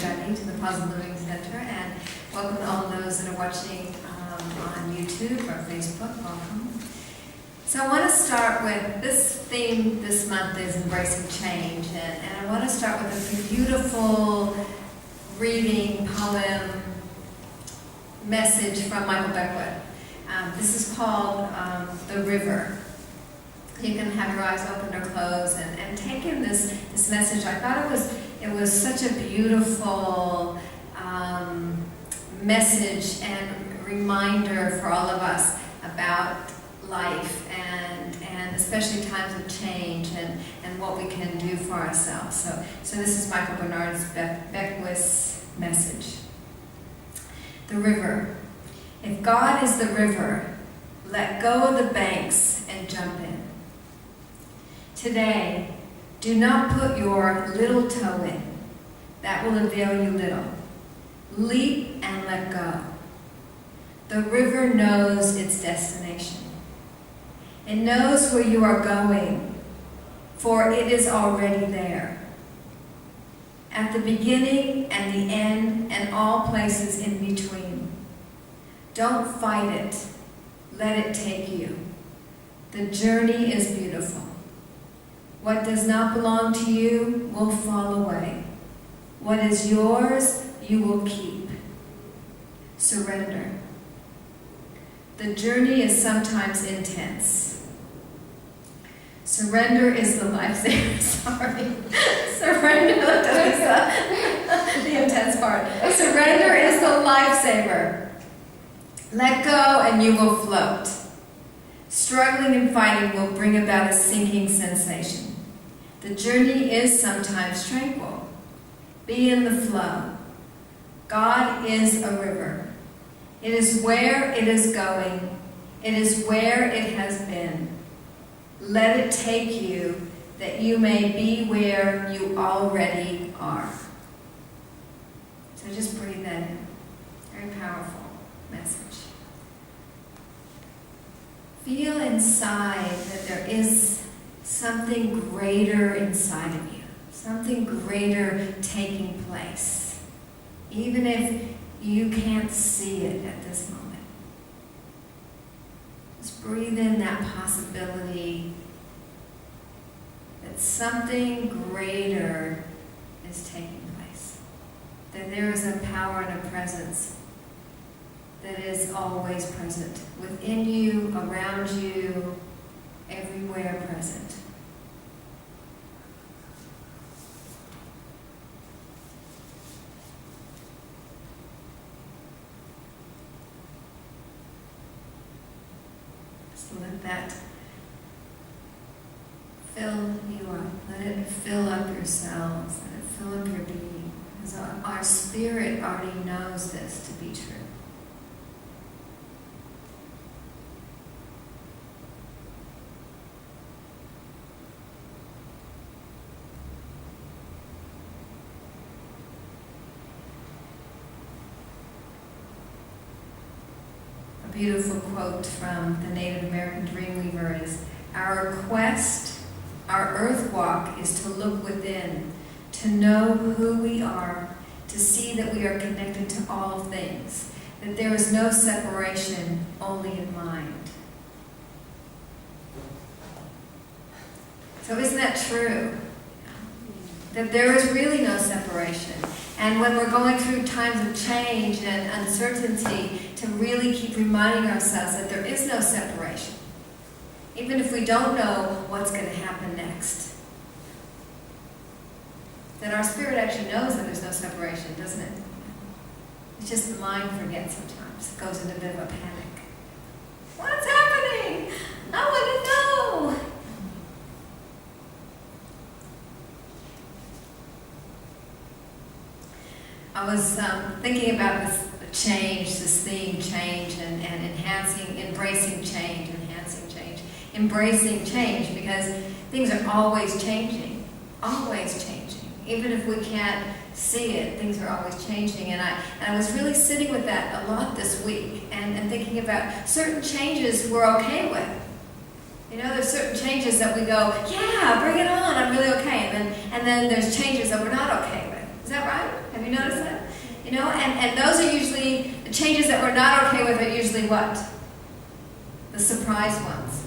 everybody to the Positive Living Center, and welcome to all those that are watching on YouTube or Facebook. Welcome. So I want to start with, this theme this month is Embracing Change, and I want to start with a beautiful reading, poem, message from Michael Beckwith. This is called The River. You can have your eyes open or closed and take in this message. I thought it was such a beautiful message and reminder for all of us about life and especially times of change and what we can do for ourselves. So this is Michael Bernard Beckwith's message. The river. If God is the river, let go of the banks and jump in. Today, do not put your little toe in. That will avail you little. Leap and let go. The river knows its destination. It knows where you are going, for it is already there. At the beginning and the end and all places in between. Don't fight it. Let it take you. The journey is beautiful. What does not belong to you will fall away. What is yours, you will keep. Surrender. The journey is sometimes intense. Surrender is the lifesaver. Sorry. Surrender, the intense part. Surrender is the lifesaver. Let go and you will float. Struggling and fighting will bring about a sinking sensation. The journey is sometimes tranquil. Be in the flow. God is a river. It is where it is going. It is where it has been. Let it take you that you may be where you already are. So just breathe that in. Very powerful message. Feel inside that there is something greater inside of you, something greater taking place, even if you can't see it at this moment. Just breathe in that possibility that something greater is taking place, that there is a power and a presence that is always present, within you, around you, everywhere present. Just let that fill you up. Let it fill up your cells. Let it fill up your being. Because our spirit already knows this to be true. Beautiful quote from the Native American Dreamweaver is, our quest, our earth walk is to look within, to know who we are, to see that we are connected to all things, that there is no separation, only in mind. So isn't that true? That there is really no separation. And when we're going through times of change and uncertainty, to really keep reminding ourselves that there is no separation. Even if we don't know what's going to happen next. That our spirit actually knows that there's no separation, doesn't it? It's just the mind forgets sometimes. It goes into a bit of a panic. What's happening? I want to know. I was thinking about this change, this theme, change, and embracing change, enhancing change. Embracing change, because things are always changing. Even if we can't see it, things are always changing. And I was really sitting with that a lot this week and thinking about certain changes we're okay with. You know, there's certain changes that we go, yeah, bring it on, I'm really okay. And then there's changes that we're not okay with. Is that right? Have you noticed that? You know, and those are usually, the changes that we're not okay with are usually what? The surprise ones.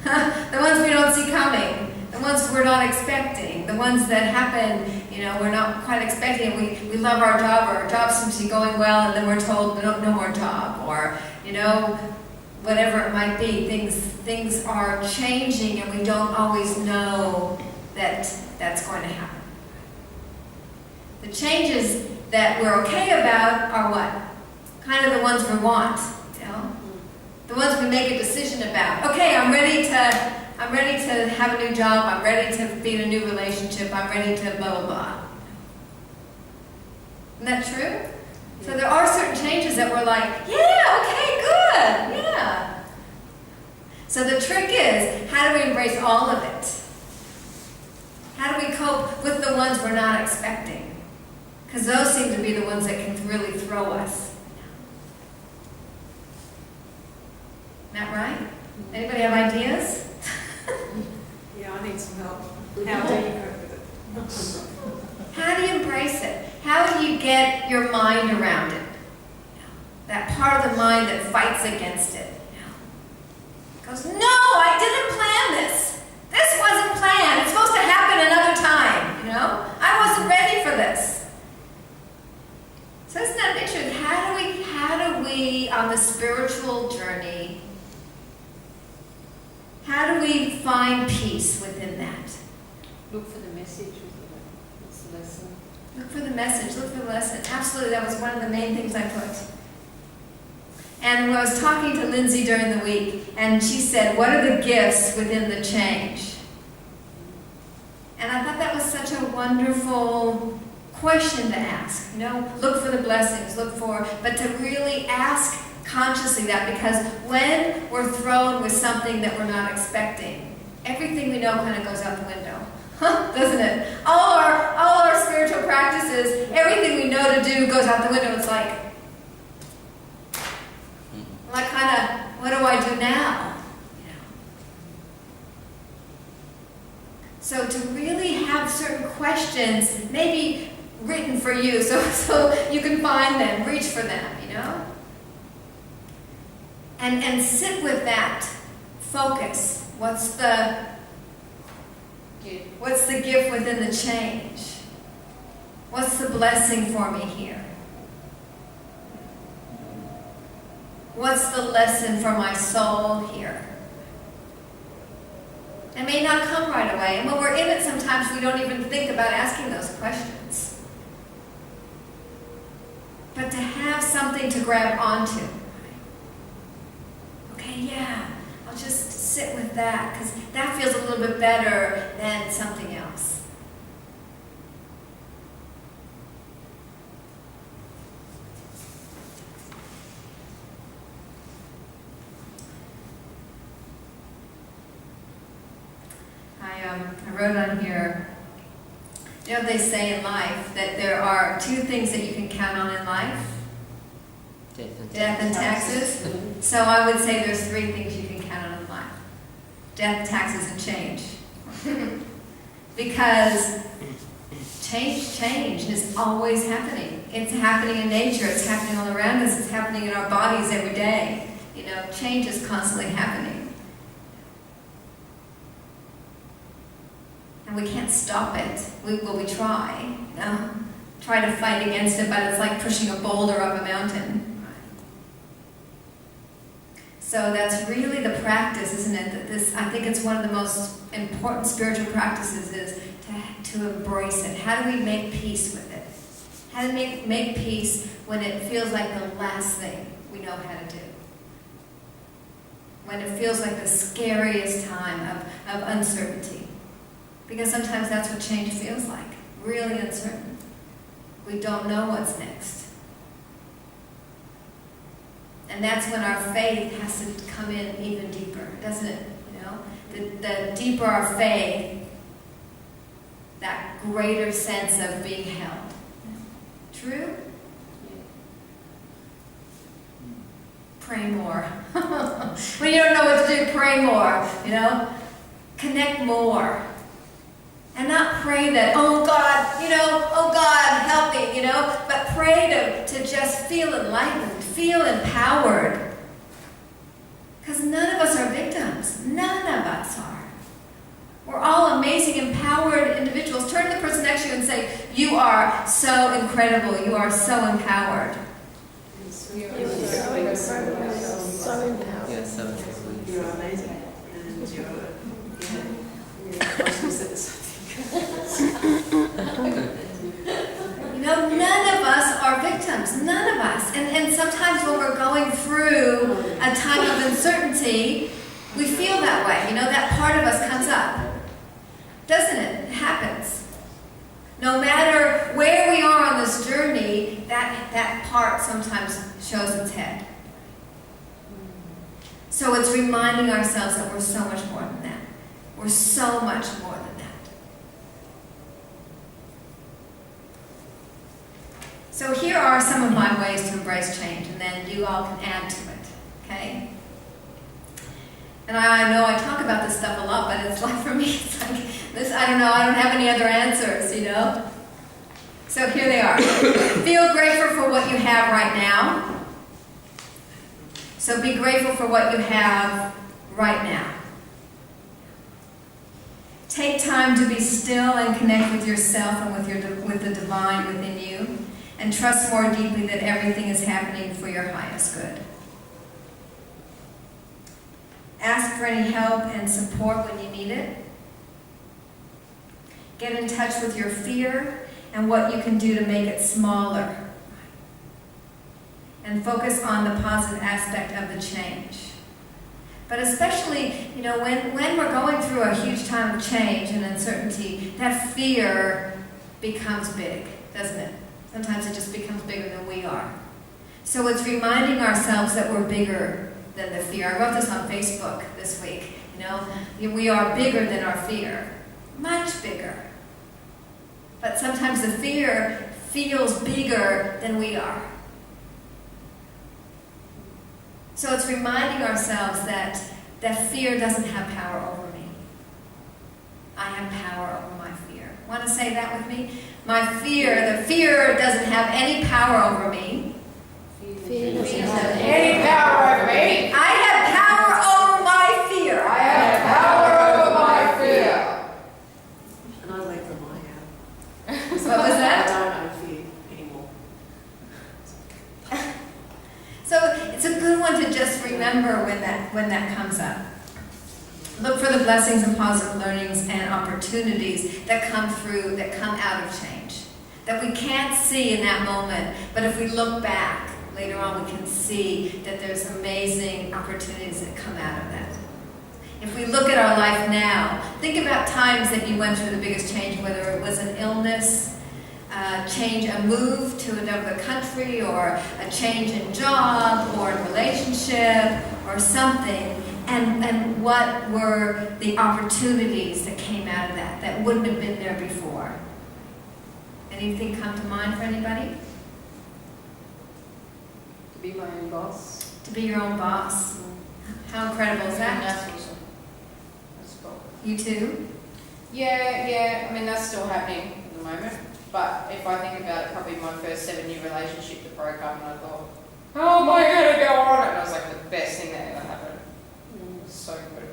The ones we don't see coming. The ones we're not expecting. The ones that happen, you know, we're not quite expecting. We love our job, or our job seems to be going well, and then we're told, no more job. Or, you know, whatever it might be. Things are changing, and we don't always know that that's going to happen. The changes that we're okay about are what? Kind of the ones we want, you know? The ones we make a decision about. Okay, I'm ready to have a new job, I'm ready to be in a new relationship, I'm ready to blah, blah, blah. Isn't that true? So there are certain changes that we're like, yeah, okay, good, yeah. So the trick is, how do we embrace all of it? How do we cope with the ones we're not expecting? Because those seem to be the ones that can really throw us. Isn't that right? Anybody have ideas? Yeah, I need some help. How do you cope with it? How do you embrace it? How do you get your mind around it? That part of the mind that fights against it. Goes, no, I didn't plan this. This wasn't planned. It's supposed to happen another time, you know? I wasn't ready for this. So isn't that picture? How do we, on the spiritual journey, how do we find peace within that? Look for the message with what's the lesson? Look for the message, look for the lesson. Absolutely, that was one of the main things I put. And I was talking to Lindsay during the week, and she said, what are the gifts within the change? And I thought that was such a wonderful question to ask. You know, look for the blessings, but to really ask consciously that, because when we're thrown with something that we're not expecting, everything we know kind of goes out the window. Doesn't it? All our spiritual practices, everything we know to do goes out the window. It's like kind of, what do I do now? You know? So to really have certain questions, maybe written for you, so you can find them, reach for them, you know? And sit with that focus. What's the gift within the change? What's the blessing for me here? What's the lesson for my soul here? It may not come right away, and when we're in it sometimes we don't even think about asking those questions. But to have something to grab onto. Okay, yeah, I'll just sit with that, because that feels a little bit better than something else. I wrote on here, you know, they say in life that there are two things that you can count on in life. Death and taxes. So I would say there's three things you can count on in life. Death, taxes, and change. Because change is always happening. It's happening in nature, it's happening all around us, it's happening in our bodies every day. You know, change is constantly happening. And we can't stop it. We try. You know? Try to fight against it, but it's like pushing a boulder up a mountain. So that's really the practice, isn't it? That I think it's one of the most important spiritual practices is to embrace it. How do we make peace with it? How to make peace when it feels like the last thing we know how to do? When it feels like the scariest time of uncertainty. Because sometimes that's what change feels like, really uncertain. We don't know what's next. And that's when our faith has to come in even deeper, doesn't it? You know, the deeper our faith, that greater sense of being held. True? Pray more. When you don't know what to do, pray more, you know? Connect more. And not pray that, oh God, you know, oh God, pray to just feel enlightened, feel empowered. Because none of us are victims. None of us are. We're all amazing, empowered individuals. Turn to the person next to you and say, you are so incredible. You are so empowered. You are so incredible. So empowered. Yeah, so incredible. You're amazing. And you're opposites, You know, none of us are victims. None of us. And sometimes when we're going through a time of uncertainty, we feel that way. You know, that part of us comes up. Doesn't it? It happens. No matter where we are on this journey, that part sometimes shows its head. So it's reminding ourselves that we're so much more than that. We're so much more than that. So here are some of my ways to embrace change, and then you all can add to it, okay? And I know I talk about this stuff a lot, but it's like, for me, it's like, this, I don't know, I don't have any other answers, you know? So here they are. Feel grateful for what you have right now. So be grateful for what you have right now. Take time to be still and connect with yourself and with the divine within you, and trust more deeply that everything is happening for your highest good. Ask for any help and support when you need it. Get in touch with your fear and what you can do to make it smaller. And focus on the positive aspect of the change. But especially, you know, when we're going through a huge time of change and uncertainty, that fear becomes big, doesn't it? Sometimes it just becomes bigger than we are. So it's reminding ourselves that we're bigger than the fear. I wrote this on Facebook this week. You know, we are bigger than our fear. Much bigger. But sometimes the fear feels bigger than we are. So it's reminding ourselves that fear doesn't have power over me. I have power over my fear. Want to say that with me? The fear doesn't have any power over me. Fear doesn't have any power over me. I have power over my fear. I have power over my fear. And I like them I have. What was that? I don't fear anymore. So it's a good one to just remember when that comes up. Look for the blessings and positive learnings and opportunities that come out of change. That we can't see in that moment, but if we look back later on, we can see that there's amazing opportunities that come out of that. If we look at our life now, think about times that you went through the biggest change, whether it was an illness, a move to another country, or a change in job, or in relationship, or something, and what were the opportunities that came out of that wouldn't have been there before. Anything come to mind for anybody? To be my own boss. To be your own boss. How incredible is that? That's awesome. That's cool. You too? Yeah, I mean, that's still happening at the moment. But if I think about it, probably my first 7-year relationship that broke up, and I thought, how am I going to go on? And it was like the best thing that ever happened. It was so good.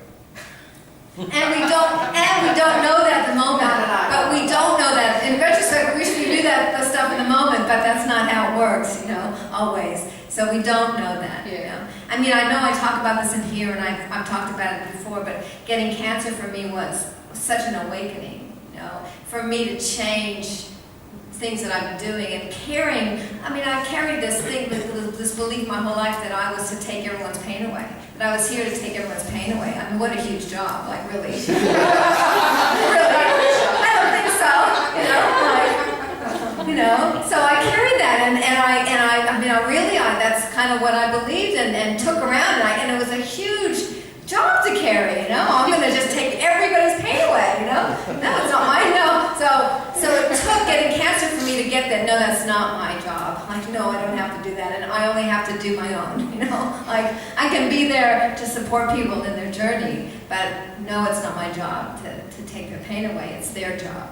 And we don't know that at the moment. But we don't know that. In retrospect, we wish we knew the stuff in the moment, but that's not how it works, you know, always. So we don't know that, you know. I mean, I know I talk about this in here, and I've talked about it before, but getting cancer for me was such an awakening, you know, for me to change things that I've been doing and carrying. I mean, I carried this thing, this belief my whole life that I was to take everyone's pain away. That I was here to take everyone's pain away. I mean, what a huge job, like really. Really, I don't think so. You know, so I carried that, and that's kind of what I believed and took around, and it was a huge job to carry, you know. I'm going to just take everybody's pain away, you know. No, it's not mine, no. So it took getting cancer for me to get that, no, that's not my job. Like, no, I don't have to do that, and I only have to do my own, you know. Like, I can be there to support people in their journey, but no, it's not my job to take their pain away. It's their job.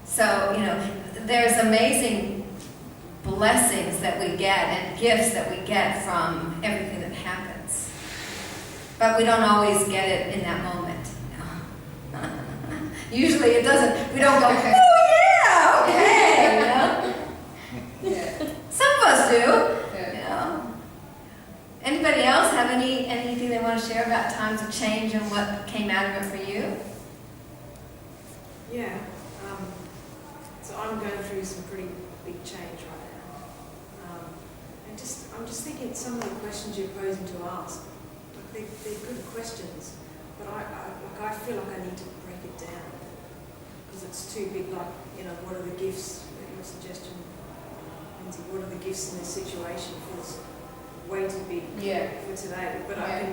So, you know, there's amazing blessings that we get and gifts that we get from everything that happens. But we don't always get it in that moment. Usually it doesn't, we don't go, oh yeah, okay, you know? Yeah. Some of us do, Yeah. you know? Anybody else have anything they want to share about times of change and what came out of it for you? Yeah. So I'm going through some pretty big change right now. And I'm just thinking some of the questions you're posing to ask, like they're good questions, but I feel like I need to break it down because it's too big. Like, you know, what are the gifts? Your suggestion, Lindsay, what are the gifts in this situation feels way too big for today. But Yeah.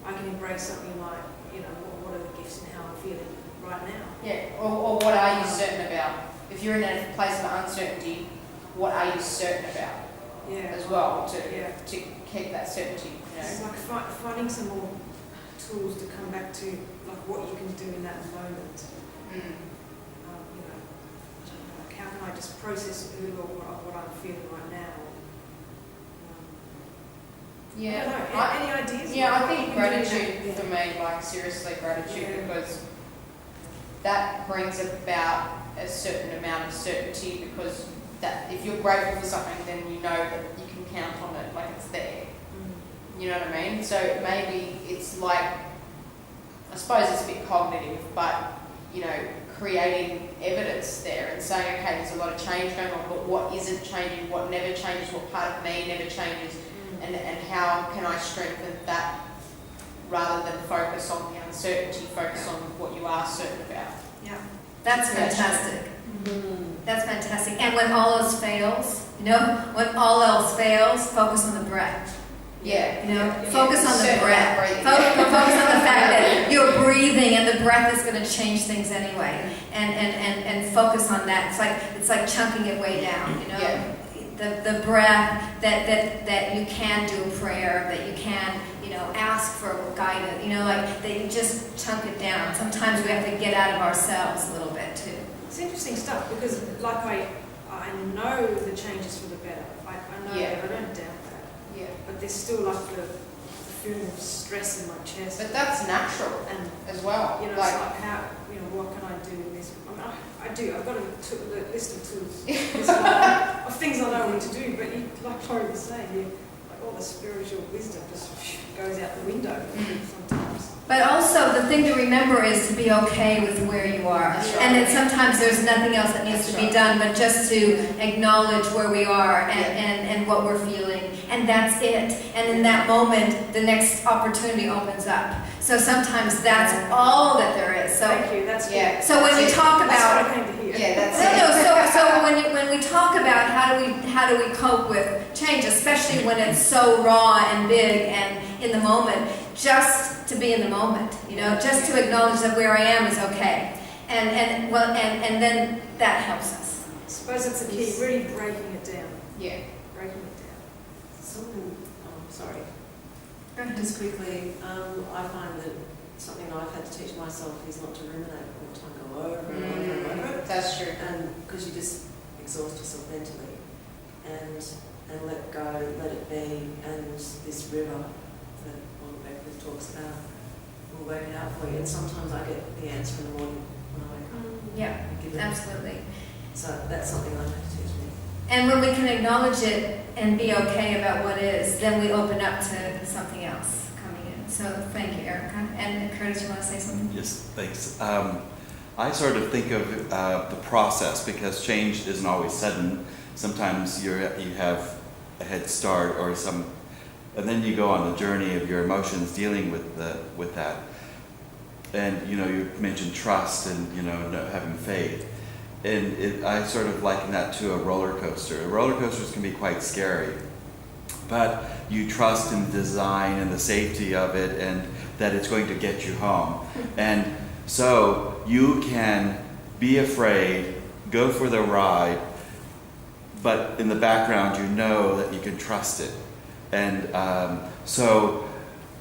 I can embrace something like, you know, what are the gifts and how I'm feeling right now. Yeah, or what are you certain about? If you're in a place of uncertainty, what are you certain about Yeah. as well to keep that certainty, you know? It's like finding some more tools to come back to, like what you can do in that moment. Mm. You know, I don't know, like how can I just process what I'm feeling right now? I don't know. Any ideas? Yeah, Like, I what think you can do gratitude in that- for me, like seriously gratitude, Yeah. because that brings about a certain amount of certainty, because that if you're grateful for something, then you know that you can count on it, like it's there. You know what I mean? So maybe it's like, I suppose it's a bit cognitive, but, you know, creating evidence there and saying, okay, there's a lot of change going on, but what isn't changing, what never changes, what part of me never changes, and how can I strengthen that rather than focus on the uncertainty, focus on what you are certain about. Yeah. That's fantastic. Mm. That's fantastic. And when all else fails, you know, when all else fails, focus on the breath. Yeah. You know, Yeah. focus on the Certain breath. about breathing. Focus on the fact that you're breathing and the breath is going to change things anyway. And focus on that. It's like chunking it way down, you know. Yeah. The breath, that you can do a prayer, that you can, you know, ask for guidance, you know, like that you just chunk it down. Sometimes we have to get out of ourselves a little bit too. It's interesting stuff because, like, I know the changes for the better. I know Yeah. that. I don't doubt that. Yeah. But there's still like the feeling of stress in my chest. But that's natural And as well. you know, Like, it's like how, you know, what can I do in this? I mean, I do. I've got a list of tools, list of things I know what to do. But you, like Laurie was saying, like all the spiritual wisdom just goes out the window sometimes. But also the thing to remember is to be okay with where you are. That's And right. that sometimes there's nothing else that needs That's to be right. done but just to acknowledge where we are Yeah. and what we're feeling. And that's it. And in that moment, the next opportunity opens up. So sometimes that's all that there is. So Thank you. That's Yeah. good. so when you talk That's about what I came to hear. yeah, that's No, it. no. So when we talk about how do we cope with change, especially when it's so raw and big and in the moment, just to be in the moment, you know, just to acknowledge that where I am is okay, and then that helps us. I suppose that's the key. Really breaking it down. Yeah. Breaking it down. Something, sorry, Go ahead. just quickly, I find that something I've had to teach myself is not to ruminate all the time, go over and over and over it, That's true. and because you just exhaust yourself mentally, and let go, let it be, and this river that Wanda Beckwith talks about will work it out for you. And sometimes I get the answer in the morning when I wake up. Yeah, I give it. absolutely. So that's something I've had to teach me. And when we can acknowledge it and be okay about what is, then we open up to something else coming in. So thank you, Erica. And Curtis, you want to say something? Yes, thanks. I sort of think of the process, because change isn't always sudden. Sometimes you have a head start or and then you go on the journey of your emotions dealing with that. And you know, you mentioned trust and having faith, and I sort of liken that to a roller coaster. Roller coasters can be quite scary, but you trust in the design and the safety of it, and that it's going to get you home. And so you can be afraid, go for the ride, but in the background you know that you can trust it. And so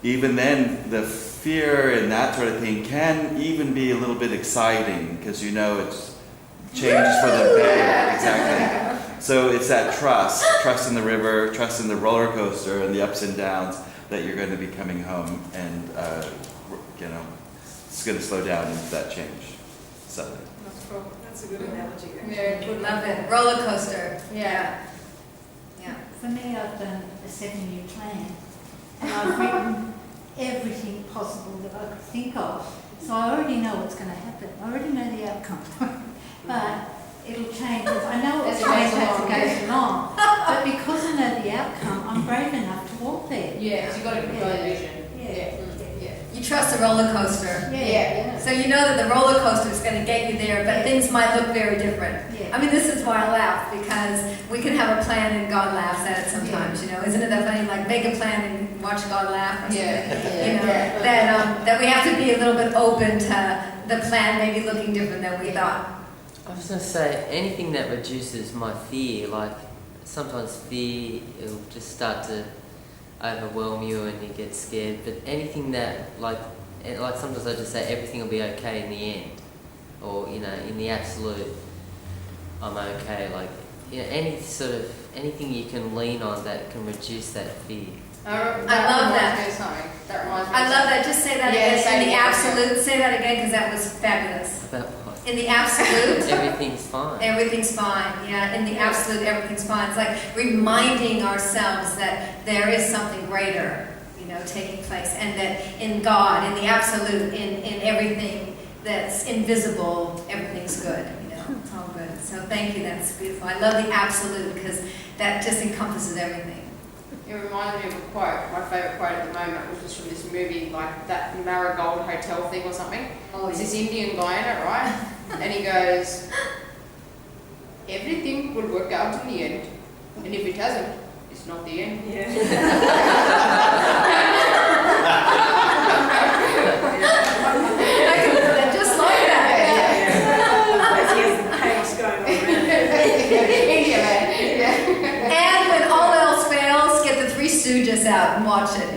even then, the fear and that sort of thing can even be a little bit exciting, because you know it's changes for the better. Exactly. So it's that trust in the river, trust in the roller coaster and the ups and downs that you're going to be coming home, and it's going to slow down into that change. Suddenly. That's cool. That's a good analogy. Actually. Yeah, good. Love it. Roller coaster. Yeah. Yeah. For me, I've done a 7-year plan, and I've written everything possible that I could think of. So I already know what's going to happen. I already know the outcome. But it'll change. I know it will change as it goes along. But because I know the outcome, I'm brave enough to walk there. Yeah, because you've got a good vision. Yeah. You trust the roller coaster. Yeah. So you know that the roller coaster is going to get you there, but things might look very different. Yeah. I mean, this is why I laugh, because we can have a plan and God laughs at it sometimes, you know. Isn't it that funny? Like, make a plan and watch God laugh or something. You know, that we have to be a little bit open to the plan maybe looking different than we thought. I was going to say, anything that reduces my fear, like sometimes fear, it'll just start to overwhelm you and you get scared, but anything that, like sometimes I just say everything will be okay in the end, or, in the absolute, I'm okay, like, anything you can lean on that can reduce that fear. I love that. That reminds me. I love that. Just say that Yeah, again. say In it the again. absolute, say that again, because that was fabulous. About what? In the absolute, Everything's fine. everything's fine. Yeah, in the absolute, everything's fine. It's like reminding ourselves that there is something greater, taking place, and that in God, in the absolute, in everything that's invisible, everything's good. It's all good. So thank you. That's beautiful. I love the absolute because that just encompasses everything. It reminded me of a quote, my favourite quote at the moment, which was from this movie, like that Marigold Hotel thing or something. It's this Indian guy in it, right? And he goes, everything will work out in the end, and if it hasn't, it's not the end. Yeah. Just like that. As he has the chaos going on around. India, man. And when all else fails, get the Three Stooges out and watch it.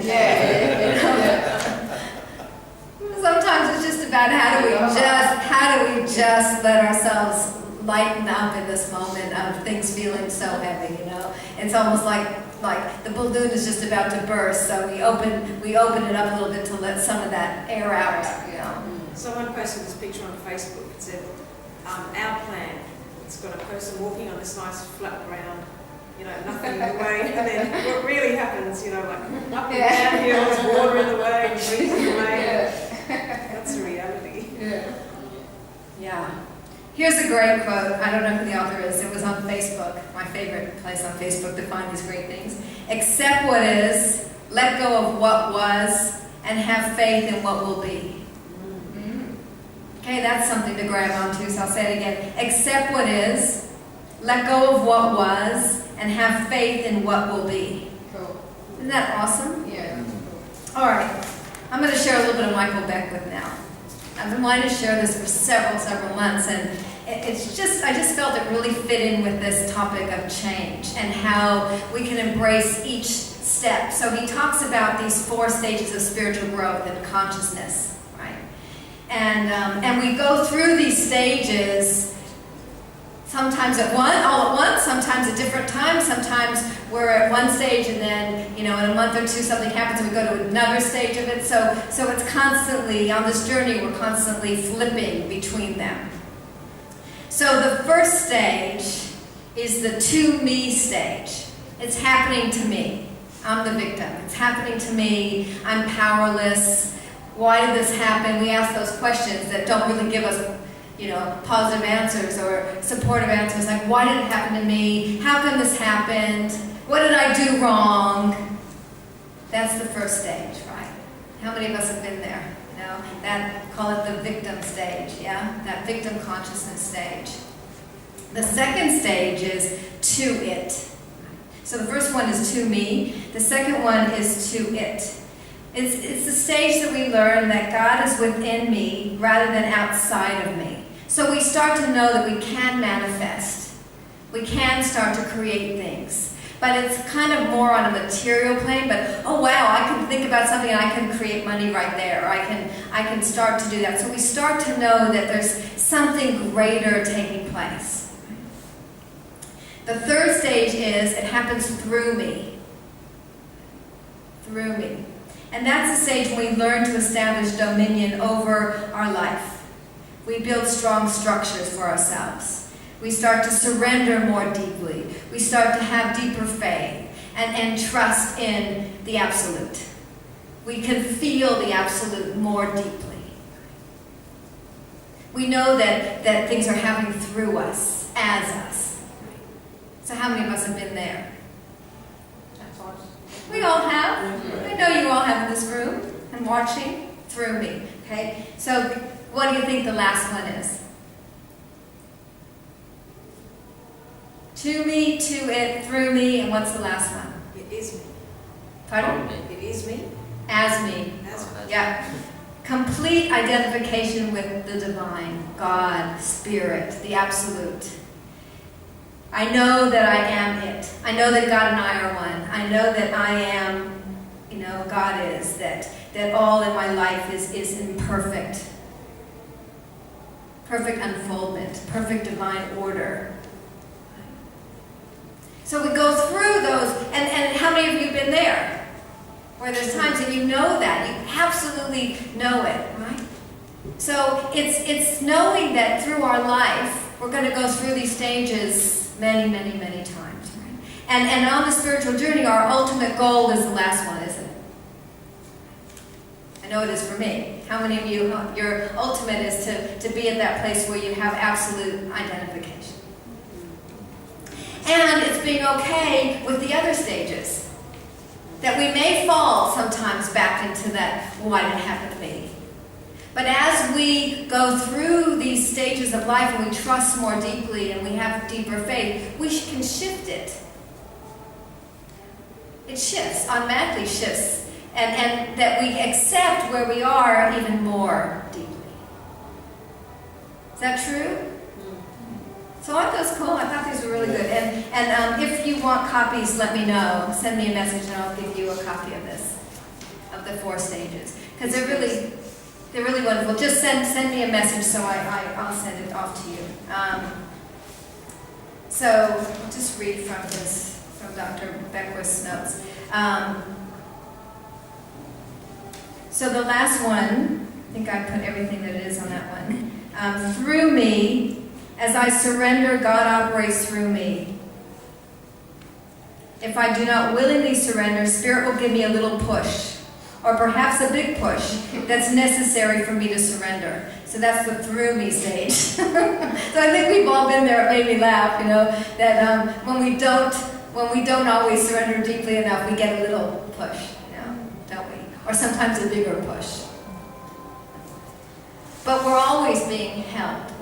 Sometimes it's just about how do we just let ourselves lighten up in this moment of things feeling so heavy, It's almost like the balloon is just about to burst, so we open it up a little bit to let some of that air out, Someone posted this picture on Facebook. It said, our plan. It's got a person walking on this nice flat ground, nothing in the way. And then what really happens, like up and down hills, water in the way, trees in the way. That's the reality. Yeah. Here's a great quote. I don't know who the author is. It was on Facebook, my favorite place on Facebook to find these great things. Accept what is, let go of what was, and have faith in what will be. Okay, that's something to grab onto, so I'll say it again. Accept what is, let go of what was, and have faith in what will be. Cool. Isn't that awesome? Yeah. All right. I'm going to share a little bit of Michael Beckwith now. I've been wanting to share this for several months, and I just felt it really fit in with this topic of change and how we can embrace each step. So he talks about these 4 stages of spiritual growth and consciousness, right? And we go through these stages sometimes all at once, sometimes at different times. Sometimes we're at one stage and then, in a month or two something happens and we go to another stage of it. So it's constantly, on this journey, we're constantly flipping between them. So the first stage is the to me stage. It's happening to me. I'm the victim. It's happening to me. I'm powerless. Why did this happen? We ask those questions that don't really give us positive answers or supportive answers, like, why did it happen to me? How come this happened? What did I do wrong? That's the first stage, right? How many of us have been there? Call it the victim stage, yeah? That victim consciousness stage. The second stage is to it. So the first one is to me. The second one is to it. It's the stage that we learn that God is within me rather than outside of me. So we start to know that we can manifest. We can start to create things. But it's kind of more on a material plane, but oh wow, I can think about something and I can create money right there. Or I can start to do that. So we start to know that there's something greater taking place. The third stage is it happens through me. Through me. And that's the stage when we learn to establish dominion over our life. We build strong structures for ourselves. We start to surrender more deeply. We start to have deeper faith and trust in the absolute. We can feel the absolute more deeply. We know that things are happening through us, as us. So how many of us have been there? We all have. I know you all have in this room and watching through me. Okay? So what do you think the last one is? To me, to it, through me, and what's the last one? It is me. Pardon? It is me. As me. As me. Yeah. Complete identification with the divine, God, Spirit, the absolute. I know that I am it. I know that God and I are one. I know that I am, God is, that all in my life is in perfect unfoldment, perfect divine order. So we go through those, and how many of you have been there? Where there's times that you know that, you absolutely know it, right? So it's knowing that through our life, we're going to go through these stages many, many, many times, right? And on the spiritual journey, our ultimate goal is the last one, isn't it? I know it is for me. How many of you, your ultimate is to be at that place where you have absolute identification? And it's being okay with the other stages. That we may fall sometimes back into that, why did it happen to me? But as we go through these stages of life and we trust more deeply and we have deeper faith, we can shift it. It shifts, automatically shifts. And that we accept where we are even more deeply. Is that true? So aren't those cool? I thought these were really good. And if you want copies, let me know. Send me a message and I'll give you a copy of this, of the 4 stages. Because they're really wonderful. Just send me a message so I'll send it off to you. So I'll just read from Dr. Beckwith's notes. So the last one, I think I put everything that it is on that one. Through me, as I surrender, God operates through me. If I do not willingly surrender, Spirit will give me a little push, or perhaps a big push that's necessary for me to surrender. So that's the through me stage. So I think we've all been there. It made me laugh, that when we don't always surrender deeply enough, we get a little push, don't we? Or sometimes a bigger push. But we're always being helped.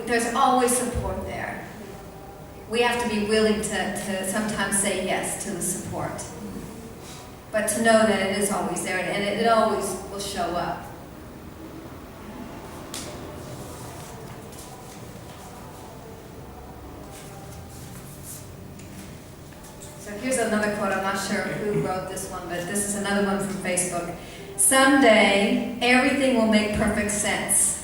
There's always support there. We have to be willing to sometimes say yes to the support. But to know that it is always there and it always will show up. So here's another quote. I'm not sure who wrote this one, but this is another one from Facebook. Someday, everything will make perfect sense.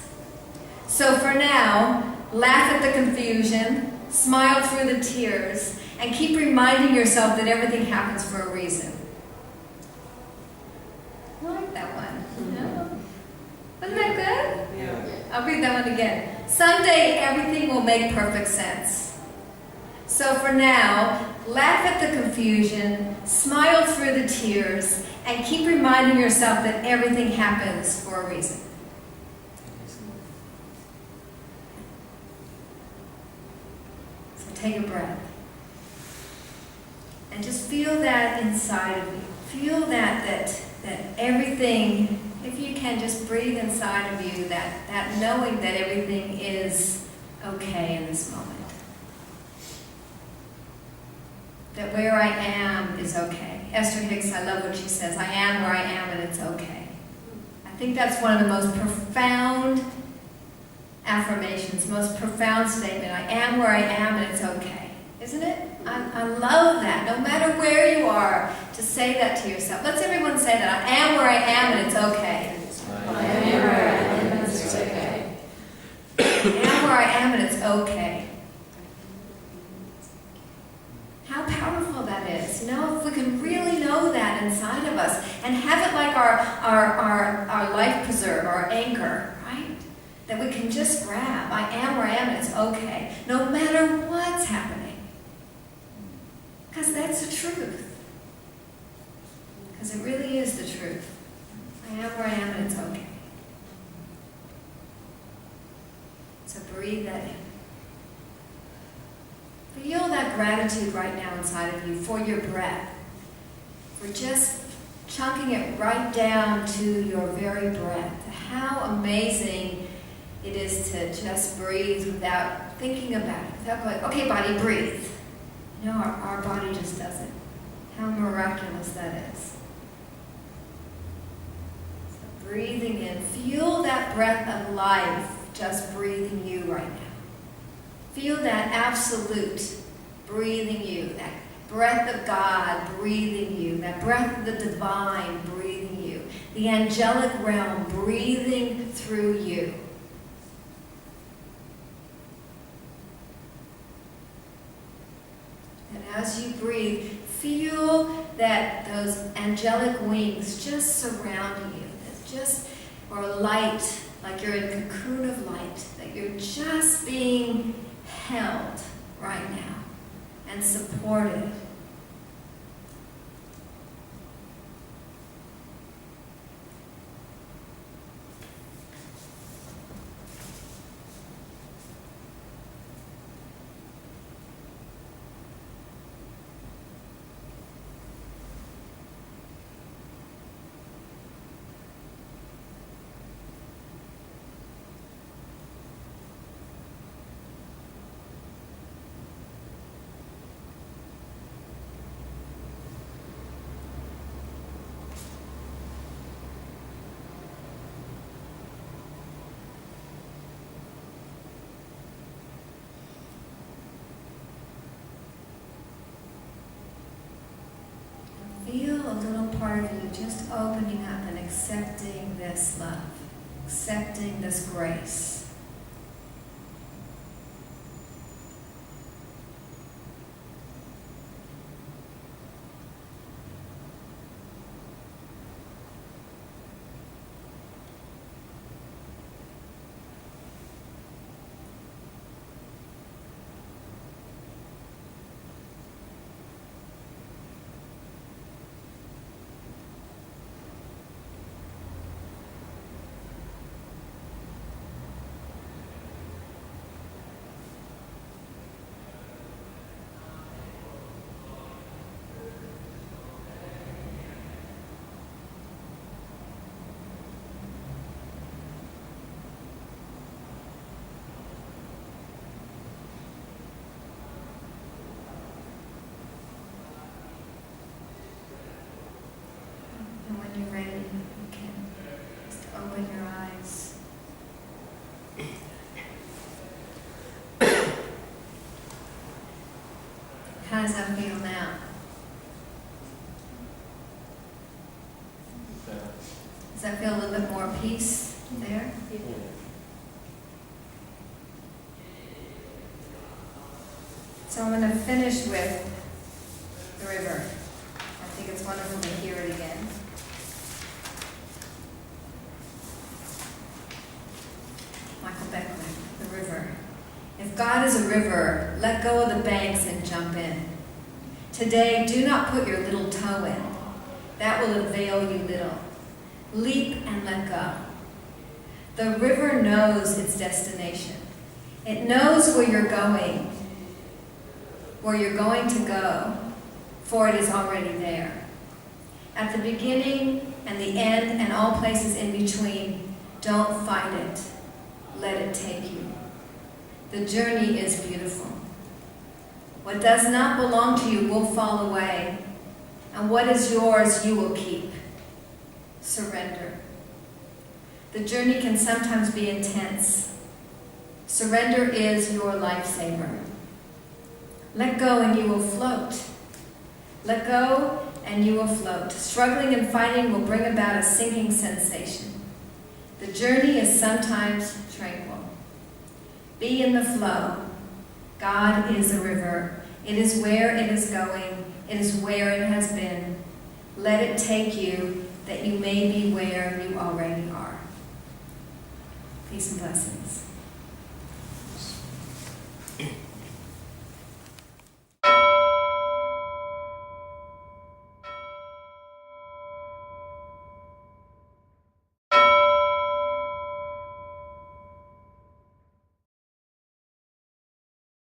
So for now, laugh at the confusion, smile through the tears, and keep reminding yourself that everything happens for a reason. I like that one. No? Wasn't that good? Yeah. I'll read that one again. Someday, everything will make perfect sense. So for now, laugh at the confusion, smile through the tears, and keep reminding yourself that everything happens for a reason. So take a breath. And just feel that inside of you. Feel that everything, if you can just breathe inside of you, that knowing that everything is okay in this moment. That where I am is okay. Esther Hicks, I love what she says. I am where I am and it's okay. I think that's one of the most profound affirmations, most profound statement. I am where I am and it's okay. Isn't it? I love that. No matter where you are, to say that to yourself. Let's everyone say that. I am where I am and it's okay. I am where I am and it's okay. I am where I am and it's okay. is. You know, if we can really know that inside of us and have it like our life preserve, our anchor, right? That we can just grab. I am where I am and it's okay, no matter what's happening. Because that's the truth. Because it really is the truth. I am where I am and it's okay. So breathe that in. Feel that gratitude right now inside of you for your breath. For just chunking it right down to your very breath. How amazing it is to just breathe without thinking about it. Without going, okay, body, breathe. You know, our body just does it. How miraculous that is. So breathing in. Feel that breath of life just breathing you right now. Feel that absolute breathing you, that breath of God breathing you, that breath of the divine breathing you, the angelic realm breathing through you. And as you breathe, feel that those angelic wings just surrounding you, or light, like you're in a cocoon of light, that you're just being held right now and supported. Feel a little part of you just opening up and accepting this love, accepting this grace. And when you're ready, you can just open your eyes. How does that feel now? Does that feel a little bit more peace there? So I'm going to finish with the river. I think it's wonderful to hear it again. Michael Beckwith, the river. If God is a river, let go of the banks and jump in. Today, do not put your little toe in. That will avail you little. Leap and let go. The river knows its destination. It knows where you're going to go, for it is already there. At the beginning and the end and all places in between, don't fight it. Let it take you. The journey is beautiful. What does not belong to you will fall away, and what is yours you will keep. Surrender. The journey can sometimes be intense. Surrender is your lifesaver. Let go and you will float. Let go and you will float. Struggling and fighting will bring about a sinking sensation. The journey is sometimes tranquil. Be in the flow. God is a river. It is where it is going, It is where it has been. Let it take you, that you may be where you already are. Peace and blessings.